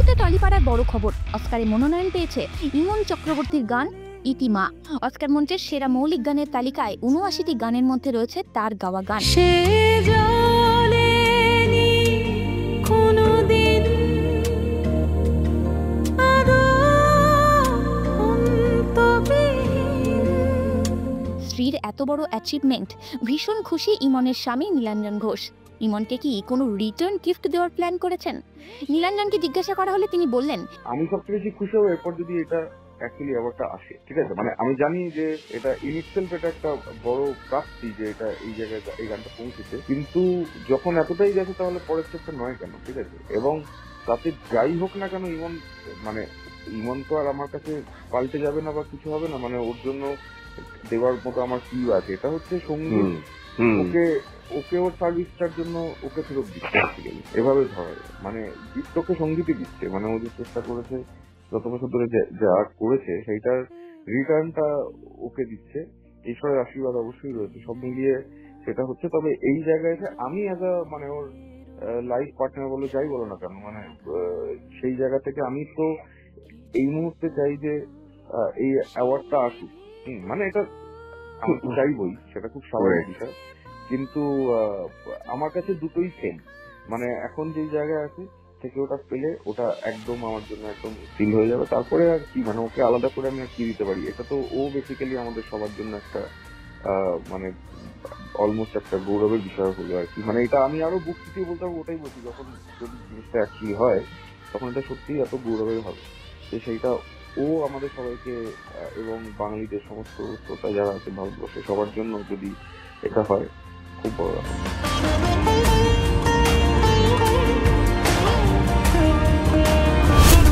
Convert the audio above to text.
মুহূর্তে টলিপাড়ার বড় খবর, অস্কারে মনোনয়ন পেয়েছে ইমন চক্রবর্তীর গান ইতি মা। অস্কার মঞ্চের সেরা মৌলিক গানের তালিকায় ৭৯টি গানের মধ্যে রয়েছে তার গাওয়া গান। স্ত্রীর এত বড় অ্যাচিভমেন্ট ভীষণ খুশি ইমনের স্বামী নীলাঞ্জন ঘোষ। ইমনকে কি কোনো রিটার্ন গিফট দেওয়ার প্ল্যান করেছেন? নীলাঞ্জনকে জিজ্ঞাসা করা হলে তিনি বললেন, আমি সবচেয়ে বেশি খুশি হবো এরপর যদি এটা অ্যাকচুয়ালি অ্যাওয়ার্ডটা আসে। ঠিক আছে, মানে আমি জানি যে এটা ইনইটসেলফ এটা একটা বড় প্রাপ্তি যে এটা এই জায়গায় এই গানটা পৌঁছেছে, কিন্তু যখন এতটাই গেছে তাহলে পরের স্টেপটা নয় কেন? ঠিক আছে, এবং তাতে যাই হোক না কেন ইমন তো আর আমার কাছে পাল্টে যাবে না বা কিছু হবে না, মানে ওর জন্য দেওয়ার মতো আমার কি আছে? এটা হচ্ছে সঙ্গীত, ওকে ওর সার্ভিসটার জন্য ওকে ফেরত দিচ্ছে, এভাবে ধরা যায়। মানে গিফটকে সঙ্গীতই দিচ্ছে, মানে ও যে চেষ্টা করেছে যত বছর ধরে যা করেছে সেইটার রিটার্নটা ওকে দিচ্ছে। ঈশ্বরের আশীর্বাদ অবশ্যই রয়েছে, সব মিলিয়ে সেটা হচ্ছে। তবে এই জায়গায় আমি মানে ওর লাইফ পার্টনার বলে যাই বলো না কেন, মানে সেই জায়গা থেকে আমি তো এই মুহূর্তে চাই যে এই অ্যাওয়ার্ডটা আসুক। মানে এটা আমি তো চাইবই, সেটা খুব স্বাভাবিক বিষয়, কিন্তু আমার কাছে দুটোই সেম। মানে এখন যে জায়গায় আছে থেকে ওটা পেলে ওটা একদম আমার জন্য একদম ফিল হয়ে যাবে। তারপরে আর কি, মানে ওকে আলাদা করে আমি আর কি দিতে পারি? এটা তো ও বেসিক্যালি আমাদের সবার জন্য একটা মানে অলমোস্ট একটা গৌরবের বিষয় হলো আর কি। মানে এটা আমি আরো বুক ফুটিয়ে বলতে পারবো, ওটাই বলছি, যখন যদি জিনিসটা অ্যাকচুয়ালি হয় তখন এটা সত্যিই এত গৌরবের হবে যে সেইটা ও আমাদের সবাইকে এবং বাঙালিদের সমস্ত শ্রোতা যারা আছে ভারতবর্ষে সবার জন্য যদি এটা হয়, খুব বড় ব্যাপার।